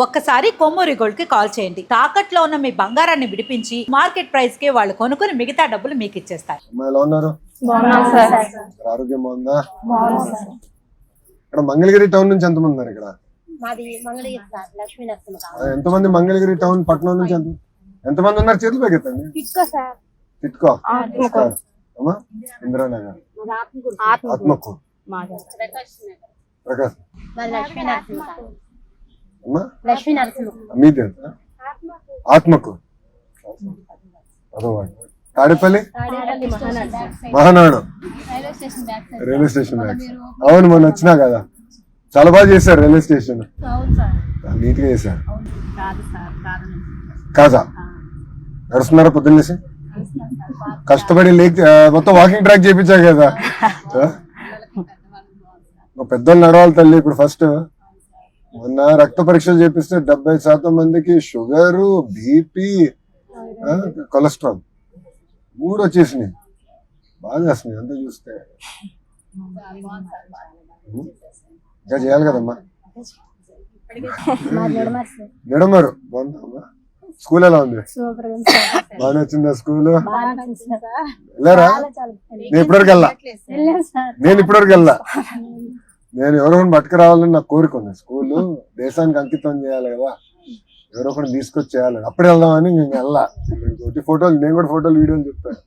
ఒక్కసారి కొమ్మూరి గోల్డ్ కి కాల్ చేయండి. తాకట్లో ఉన్న మీ బంగారాన్ని విడిపించి మార్కెట్ ప్రైస్ కి వాళ్ళు కొనుక్కుని మిగతా డబ్బులు మీకు ఇచ్చేస్తారు. ఆరోగ్యం బాగుందా? ఇక్కడ మంగళగిరి టౌన్ నుంచి ఎంతమంది ఉన్నారు? ఇక్కడ ఎంతమంది మంగళగిరి టౌన్ పట్టణం నుంచి ఎంతమంది ఉన్నారు? చేతులు పెగెత్తండి. టిట్కో అమ్మా, ఇందిరానగర్, ఆత్మకు, ప్రకాశ్, మీది ఆత్మకు, Tadepalli, Mahanadu railway station back. అవును, మొన్న వచ్చినా కదా, చాలా బాగా చేశారు రైల్వే స్టేషన్, నీట్ గా చేశారు. కాదా నడుస్తున్నారా పొద్దున్నేసి? కష్టపడి మొత్తం వాకింగ్ ట్రాక్ చేయించారు కదా. పెద్దోళ్ళు నడవాలి తల్లి. ఇప్పుడు ఫస్ట్ మొన్న రక్త పరీక్షలు చేపిస్తే 70% మందికి షుగరు, బీపీ, కొలెస్ట్రాల్ 3 వచ్చేసినాయి. బాగా చేస్తున్నాయి అంతా చూస్తే. ఇంకా చేయాలి కదమ్మా. నిడమరు బాగుందమ్మా. స్కూల్ ఎలా ఉంది? బాగా వచ్చిందా స్కూల్? వెళ్ళారా? నేను ఇప్పటివరకు వెళ్ళా. నేను ఎవరో పట్టుకు రావాలని నాకు కోరిక ఉంది. స్కూల్ దేశానికి అంకితం చేయాలి కదా, ఎవరో ఒకటి తీసుకొచ్చి చేయాలి. అప్పుడే వెళ్దామని నేను వెళ్ళా. ఫోటోలు, నేను కూడా ఫోటోలు వీడియోలు చెప్తాను.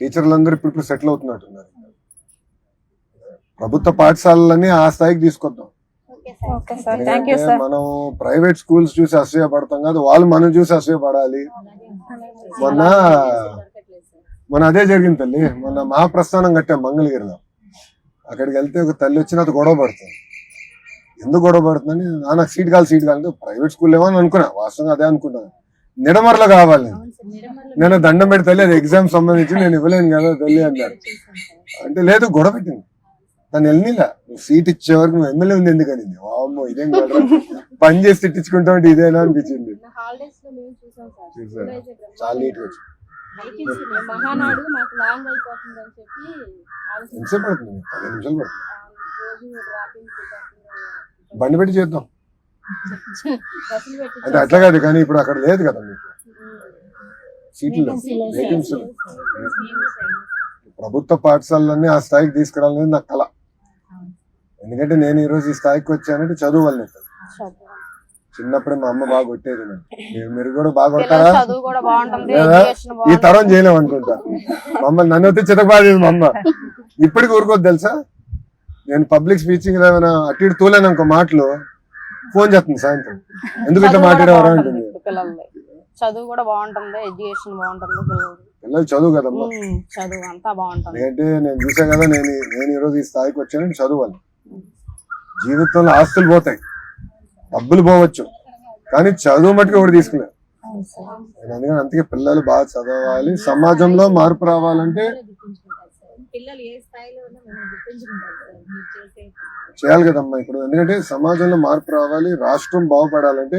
టీచర్లందరూ ఇప్పుడు సెటిల్ అవుతున్నట్టున్నారు. ప్రభుత్వ పాఠశాలలని ఆ స్థాయికి తీసుకొద్దాం. మనం ప్రైవేట్ స్కూల్స్ చూసి అసూయపడతాం కాదు, వాళ్ళు మనం చూసి అసూయపడాలి. మొన్న అదే జరిగింది తల్లి. మొన్న మహాప్రస్థానం కట్టాం మంగళగిరిలో. అక్కడికి వెళ్తే ఒక తల్లి వచ్చి నాతో గొడవ పడుతుంది. ఎందుకు గొడవ పడుతుందని, నాకు సీట్ కావాలి ప్రైవేట్ స్కూల్ ఏమో అని అనుకున్నా. వాస్తవంగా అదే అనుకుంటాను. నిడమర్లో కావాలి. నేను దండం పెట్టి తల్లి, అది ఎగ్జామ్ సంబంధించి నేను ఇవ్వలేను కదా తల్లి అన్నారు. అంటే లేదు, గొడవ పెట్టింది. తను వెళ్ళిలా, నువ్వు సీట్ ఇచ్చే వరకు నువ్వు ఎమ్మెల్యే ఉంది ఎందుకని. వామ్మో, ఇదేం కదా పని చేసి తిట్టించుకుంటా ఉంటే ఇదేనా అనిపించింది. చాలా నీట్ గా వచ్చింది. ఎంతసేపు పడుతుంది? 15 నిమిషాలు పడుతుంది. బండి పెట్టి చేద్దాం అంటే అట్లా కాదు, కానీ ఇప్పుడు అక్కడ లేదు కదా మీకు సీట్లు, వేకెన్సీ. ప్రభుత్వ పాఠశాలన్నీ ఆ స్థాయికి తీసుకురావాలనేది నాకు కళ. ఎందుకంటే నేను ఈ రోజు ఈ స్థాయికి వచ్చానంటే చదువు వల్లే. చిన్నప్పుడే మా అమ్మ బాగా కొట్టేది. మీరు కూడా బాగా కొడతారా? ఈ తరం చేయలేము అనుకుంటా. మమ్మల్ని నన్ను వచ్చి చితకబాదేది మా అమ్మ. ఇప్పటికి ఊరుకోద్దు తెలుసా. నేను పబ్లిక్ స్పీచింగ్ ఏమైనా అటు ఇటు తోలేను అనుకో మాటలు, ఫోన్ చేస్తుంది సాయంత్రం, ఎందుకు ఇట్లా మాట్లాడేవారా అంటుంది. చదువు కూడా బాగుంటుంది, ఎడ్యుకేషన్ బాగుంటుంది, పిల్లలు చదువు కదమ్మా, చదువు అంతా బాగుంటుంది. అంటే నేను చూసా కదా, నేను ఈ రోజు ఈ స్థాయికి వచ్చానంటే చదువు. జీవితంలో ఆస్తులు పోతాయి, డబ్బులు పోవచ్చు, కానీ చదువు మట్టుకు ఒకటి తీసుకున్నాను. అందుకని అందుకే పిల్లలు బాగా చదవాలి. సమాజంలో మార్పు రావాలంటే చేయాలి కదమ్మా ఇప్పుడు. ఎందుకంటే సమాజంలో మార్పు రావాలి, రాష్ట్రం బాగుపడాలంటే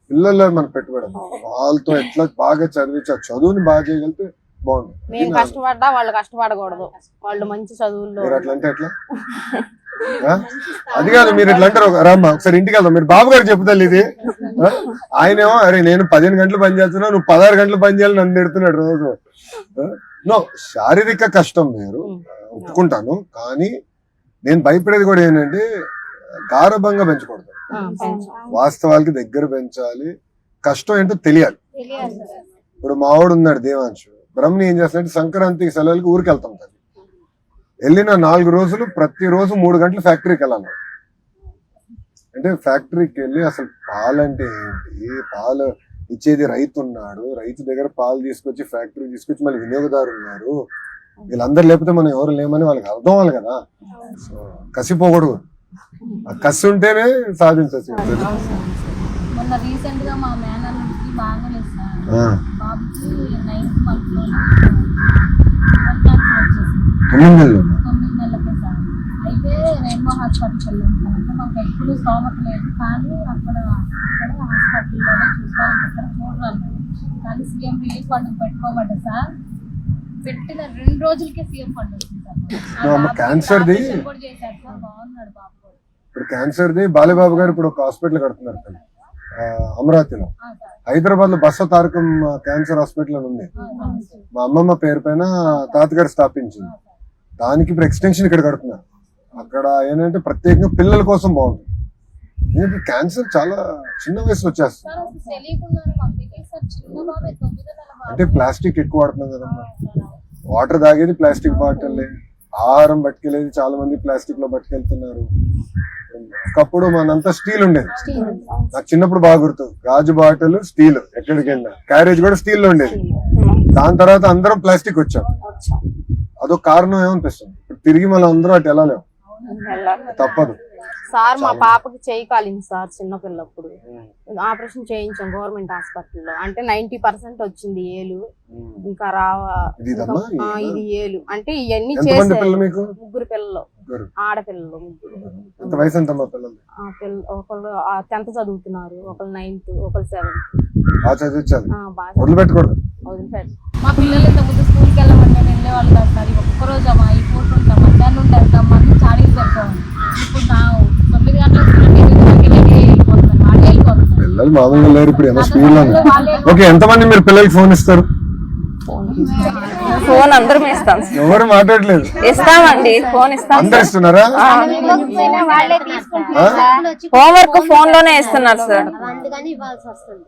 పిల్లల్లో మనం పెట్టుబడి. వాళ్ళతో ఎట్లా బాగా చదివించి ఆ చదువుని బాగా చేయగలిగితే బాగుంటుంది. మేము కష్టపడ్డా వాళ్ళు కష్టపడకూడదు, వాళ్ళు మంచి చదువుల్లో. మీరు అట్లా అంటే ఎట్లా? అది కాదు, మీరు ఇట్లా అంటారు. రామ్మా ఒకసారి ఇంటికి వెళ్దాం, మీరు బాబు గారికి చెప్తాను ఇది. ఆయనేమో అరే నేను 15 గంటలు పని చేస్తున్నా, నువ్వు 16 గంటలు పని చేయాలి నన్ను పెడుతున్నాడు రోజు. నో, శారీరక కష్టం మీరు ఒప్పుకుంటాను, కానీ నేను భయపడేది కూడా ఏంటంటే గారభంగా పెంచకూడదు. వాస్తవాలకి దగ్గర పెంచాలి. కష్టం ఏంటో తెలియాలి. ఇప్పుడు మావాడు ఉన్నాడు దేవాంశు, బ్రహ్మని ఏం చేస్తాడంటే సంక్రాంతికి సెలవులకి ఊరికి వెళ్తాం. వెళ్ళిన 4 రోజులు ప్రతిరోజు 3 గంటలు ఫ్యాక్టరీకి వెళ్ళాలి. అంటే ఫ్యాక్టరీకి వెళ్ళి అసలు పాలంటే ఏంటి, పాలు ఇచ్చేది రైతు ఉన్నాడు, రైతు దగ్గర పాలు తీసుకొచ్చి ఫ్యాక్టరీ తీసుకొచ్చి మళ్ళీ వినియోగదారు ఉన్నారు, వీళ్ళందరూ లేకపోతే మనం ఎవరు లేమని వాళ్ళకి అర్థం అవ్వాలి కదా. సో కసిపోకూడదు, ఆ కసి ఉంటేనే సాధించవచ్చు. మొన్న రీసెంట్ గా మా మేనల్లుడికి బాగోలేదు సార్, బాబుకి 9th month లో 9 నెలలకే సార్. అయితే రెయిన్బో హాస్పిటల్కి వెళ్ళాం సార్. అంటే మాకు ఎప్పుడు స్తోమత లేదు, కానీ అక్కడ హాస్పిటల్లోనే చూసుకోవాలి, అక్కడ చూడాలి. కానీ సీఎం రిలీఫ్ ఫండ్ పెట్టుకోమంటే సార్, పెట్టిన 2 రోజులకే సీఎం ఫండ్ వచ్చింది సార్. క్యాన్సర్ కూడా చేశారు సార్, బాగున్నాడు బాబు. ఇప్పుడు క్యాన్సర్ ది బాలేబాబు గారు ఇప్పుడు ఒక హాస్పిటల్ కడుతున్నారు తను. అమరావతిలో. హైదరాబాద్ లో బసవ తారకం క్యాన్సర్ హాస్పిటల్ అని ఉంది. మా అమ్మమ్మ పేరు పైన తాతగారు స్థాపించింది. దానికి ఇప్పుడు ఎక్స్టెన్షన్ ఇక్కడ కడుతున్నారు. అక్కడ ఏంటంటే ప్రత్యేకంగా పిల్లల కోసం బాగుంటుంది. ఎందుకంటే క్యాన్సర్ చాలా చిన్న వయసులో వచ్చేస్తుంది. సార్ అసలు తెలియకుండానే మాకు తెలియదు సార్, చిన్న బాబే 9 నెలల బాబు. అంటే ప్లాస్టిక్ ఎక్కువ వాడుతున్నాం కదమ్మా. వాటర్ తాగేది ప్లాస్టిక్ బాటిల్, ఆహారం పట్టుకెళ్ళేది చాలా మంది ప్లాస్టిక్ లో పట్టుకెళ్తున్నారు. ఒకప్పుడు మనంతా స్టీల్ ఉండేది. నాకు చిన్నప్పుడు బాగా గుర్తు, గాజు బాటిల్ స్టీల్, ఎక్కడికి వెళ్ళినా క్యారేజ్ కూడా స్టీల్ లో ఉండేది. దాని తర్వాత అందరం ప్లాస్టిక్ వచ్చాం. అదొక కారణం ఏమనిపిస్తుంది. ఇప్పుడు తిరిగి మనం అందరం అటు వెళ్ళలేము, తప్పదు. సార్ మా పాపకి చేయి కాలింది సార్ చిన్నపిల్లప్పుడు. ఆపరేషన్ చేయించాం గవర్నమెంట్ హాస్పిటల్లో. అంటే 90% వచ్చింది ఏలు. ఇంకా ఇది ఏలు. అంటే ఇవన్నీ చేశారు. 3 పిల్లలు, ఆడపిల్లలు 3. వయసు ఎంతమ్మా పిల్లలు? ఒకళ్ళు 10th చదువుతున్నారు, ఒకళ్ళు 9th, ఒకళ్ళు 7th. బాగా చదివించాలి, బాగా వదిలిపెట్టకూడదు. మా పిల్లలు ఇంత ముందు స్కూల్కి వెళ్ళమని నేను వెళ్ళేవాళ్ళు కాదు సార్. ఒక్కరోజు అమ్మా ఈ పూట మధ్యాహ్నం ఉంటారు తమ్మని చాడీలు సరిపోవాలి. ఇప్పుడు నా 9 గంటలకు వెళ్ళిపోతున్నాను, వాడే వెళ్ళిపోతున్నాను. పిల్లలు మామూలుగా లేరు ఇప్పుడు, ఏమో స్పీడ్ లో. ఓకే, ఎంతమంది మీరు పిల్లలకి ఫోన్ ఇస్తారు? ఫోన్ అందరం ఇస్తాం. ఎవరు మాట్లాడలేదు? ఇస్తామండి, ఫోన్ ఇస్తాం. అందరు ఇస్తున్నారా? హోంవర్క్ ఫోన్ లోనే ఇస్తున్నారు సార్.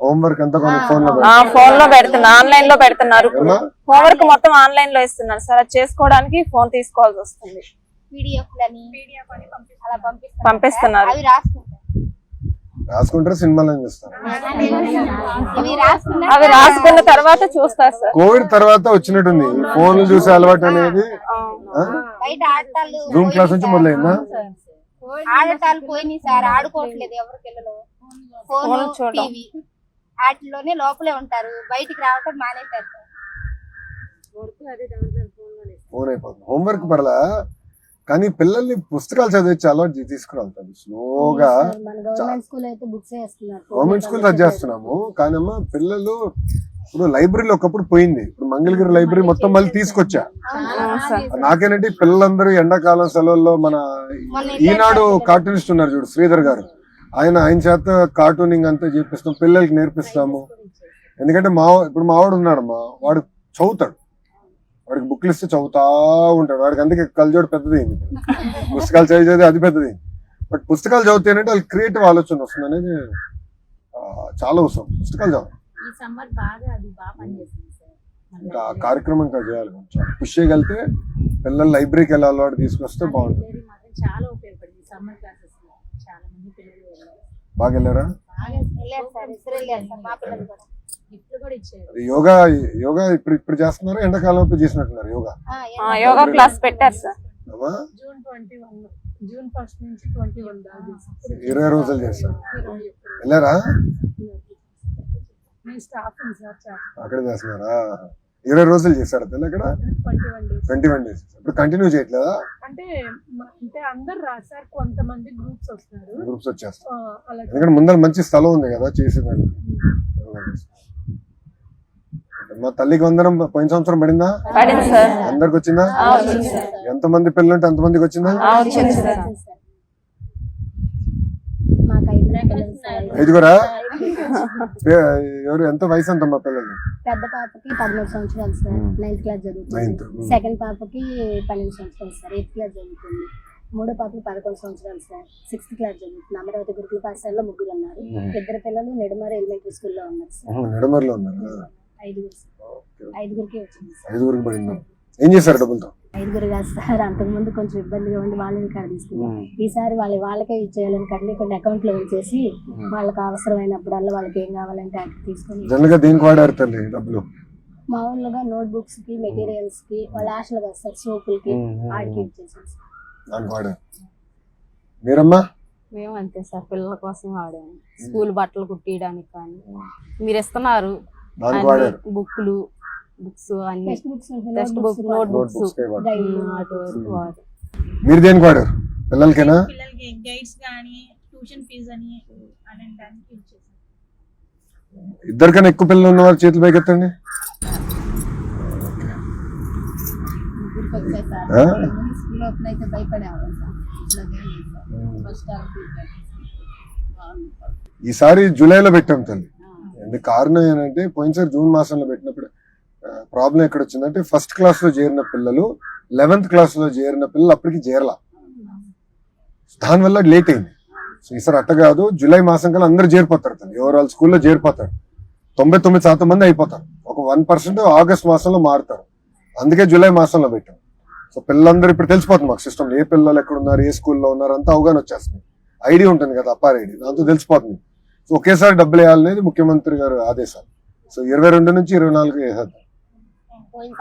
హోంవర్క్ అంతా ఫోన్ లో ఫోన్ లో పెడుతున్నారు, ఆన్లైన్ లో పెడుతున్నారు. హోంవర్క్ మొత్తం ఆన్లైన్ లో ఇస్తున్నారు సార్. అది చేసుకోవడానికి ఫోన్ తీసుకోవాల్సి వస్తుంది. పంపిస్తున్నారు. రాసుకుంటారా, సినిమాలు చూస్తారు? అవి రాసుకున్న తర్వాత చూస్తారు సార్. కోవిడ్ తర్వాత వచ్చినట్టుంది ఫోన్లు చూసే అలవాటు అనేది. జూమ్ క్లాస్ నుంచి మొదలైందా? ఆడటాలు పోయినాయి సార్, ఆడుకోవట్లేదు ఎవరు పిల్లలు. ఫోన్ టీవీ వాటిలోనే లోపలే ఉంటారు, బయటికి రావటం మానేశారు. ఫోన్ అయిపోతుంది. హోంవర్క్ పర్లా, కానీ పిల్లల్ని పుస్తకాలు చదివించి అలవాటు తీసుకురాలి స్లోగా. గవర్నమెంట్ స్కూల్ చదివేస్తున్నాము కానీ అమ్మా పిల్లలు ఇప్పుడు లైబ్రరీలో ఒకప్పుడు పోయింది. ఇప్పుడు మంగళగిరి లైబ్రరీ మొత్తం మళ్ళీ తీసుకొచ్చా. నాకేనంటే పిల్లలందరూ ఎండాకాలం సెలవుల్లో మన ఈనాడు కార్టూనిస్ట్ ఉన్నారు చూడు, శ్రీధర్ గారు, ఆయన చేత కార్టూనింగ్ అంతా చేపిస్తాం, పిల్లలకి నేర్పిస్తాము. ఎందుకంటే ఇప్పుడు మావాడు ఉన్నాడమ్మా, వాడు చదువుతాడు, వాడికి బుక్లు ఇస్తే చదువుతా ఉంటాడు. వాడికి అందుకే కళ్ళజోడు పెద్దదైంది, పుస్తకాలు చదివేది అది పెద్దదైంది. బట్ పుస్తకాలు చదివితేనంటే వాళ్ళకి క్రియేటివ్ ఆలోచన వస్తుంది అనేది చాలా అవసరం. పుస్తకాలు చదవాలి. ఇంకా కార్యక్రమం ఇంకా చేయాలి, కొంచెం పుష్ చేయగలిగితే పిల్లలు లైబ్రరీకి వెళ్ళాలి, వాడు తీసుకొస్తే బాగుంటుంది. బాగా వెళ్ళారా? యోగా ఇప్పుడు చేస్తున్నారు, ఎండాకాలం ఇప్పుడు చేసినట్టున్నారు యోగా. యోగా క్లాస్ పెట్టారు సార్. జూన్ 1 నుంచి 21 దాకా 20 రోజులు చేస్తారు. వెళ్ళారా? అక్కడ చేస్తున్నారా? 20 రోజులు చేస్తారా పిల్ల అక్కడ? 21 డేస్. ఇప్పుడు కంటిన్యూ చేయట్లేదా? అంటే అందరు రాశారు, కొంతమంది గ్రూప్స్ వస్తారు. గ్రూప్స్ వచ్చేస్తారు. ఎందుకంటే ముందర మంచి స్థలం ఉంది కదా చేసేదాన్ని. మా తల్లికి వందనం పోయిన సంవత్సరం పడిందా? అందరికి వచ్చిందా? ఎంతమంది పిల్లలు ఉంటే అంతమందికి వచ్చిందా? 5గురా? ఎవరు? ఎంత వయసు ఎంత మా పిల్లలు? పెద్ద పాపకి 13 సంవత్సరాలు సార్, 9th క్లాస్ చదువుతుంది. సెకండ్ పాపకి 12 సంవత్సరాలు సార్, 8th క్లాస్ చదువుతుంది. మూడో పాపకి 11 సంవత్సరాలు సార్, 6th క్లాస్ చదువుతుంది. అమరావతి గురుకుల పాఠశాలలో 3 ఉన్నారు. 2 పిల్లలు నెడుమర ఎలిమెంటరీ స్కూల్లో ఉన్నారు సార్. నెడుమరలో ఉన్నారు. 5గురికి వచ్చింది. 5గురికి పడిందా? ఏం చేశారు డబ్బులతో? 5గురు కాదు సార్, అంతకుముందు కొంచెం ఇబ్బందిగా ఉండి వాళ్ళని కాడ తీసుకున్నాం. ఈసారి వాళ్ళకే ఇచ్చేయాలని కట్లి కొన్ని అకౌంట్ లో ఉంచేసి వాళ్ళకి అవసరమైనప్పుడల్లా వాళ్ళకి ఏం కావాలంటే అక్కడ తీసుకుని. జనరల్గా దేనికి వాడారు తల్లి డబ్బులు? మామూలుగా నోట్ బుక్స్ కి, మెటీరియల్స్ కి, వాళ్ళ హాస్టల్ కదా సార్, సోపులకి ఆడికి ఇచ్చేసారు సార్. దానికి వాడారు. మీరమ్మా? మేము అంతే సార్, పిల్లల కోసం వాడాము. స్కూల్ బట్టలు కుట్టియడానికి కానీ మీరు ఇస్తున్నారు. బుక్లు, బుక్స్ అన్ని, టెక్స్ట్ బుక్, నోట్ బుక్స్. మీరు దేనికి వాడారు? పిల్లలకేనా? పిల్లలకి గైడ్స్ గానీ, ట్యూషన్ ఫీజు అని అనడానికి యూజ్ చేశారు. ఇద్దరికన్నా ఎక్కువ పిల్లలు ఉన్నవారు చేతులు పైకెత్తండి. స్కూల్ ఓపెన్ అయితే భయపడేవాళ్ళం సార్. ఫస్ట్ టైం ఫీడ్బ్యాక్ ఈసారి జూలైలో పెట్టాం తల్లి. ఎందుకు కారణం ఏంటంటే పోయినసారి జూన్ మాసంలో పెట్టినప్పుడు ప్రాబ్లం ఎక్కడ వచ్చిందంటే ఫస్ట్ క్లాస్ లో చేరిన పిల్లలు 11th క్లాస్ లో చేరిన పిల్లలు అప్పటికి చేరలా, దానివల్ల లేట్ అయింది. సో ఈసారి అట్ట కాదు, జూలై మాసం కల్లా అందరూ చేరిపోతారు తల్లి, ఓవరాల్ స్కూల్లో చేరిపోతారు. 99% మంది అయిపోతారు. ఒక 1% ఆగస్ట్ మాసంలో మారుతారు. అందుకే జూలై మాసంలో పెట్టాం. సో పిల్లలందరూ ఇప్పుడు తెలిసిపోతుంది మాకు సిస్టమ్, ఏ పిల్లలు ఎక్కడ ఉన్నారు, ఏ స్కూల్లో ఉన్నారు అంతా అవగాహన వచ్చేస్తుంది. ఐడి ఉంటుంది కదా, అప్పార్ ఐడి, దాంతో తెలిసిపోతుంది. సో ఒకేసారి డబ్బులు వేయాలనేది ముఖ్యమంత్రి గారు ఆదేశాలు. సో 22 నుంచి 24 వేసేద్దాం.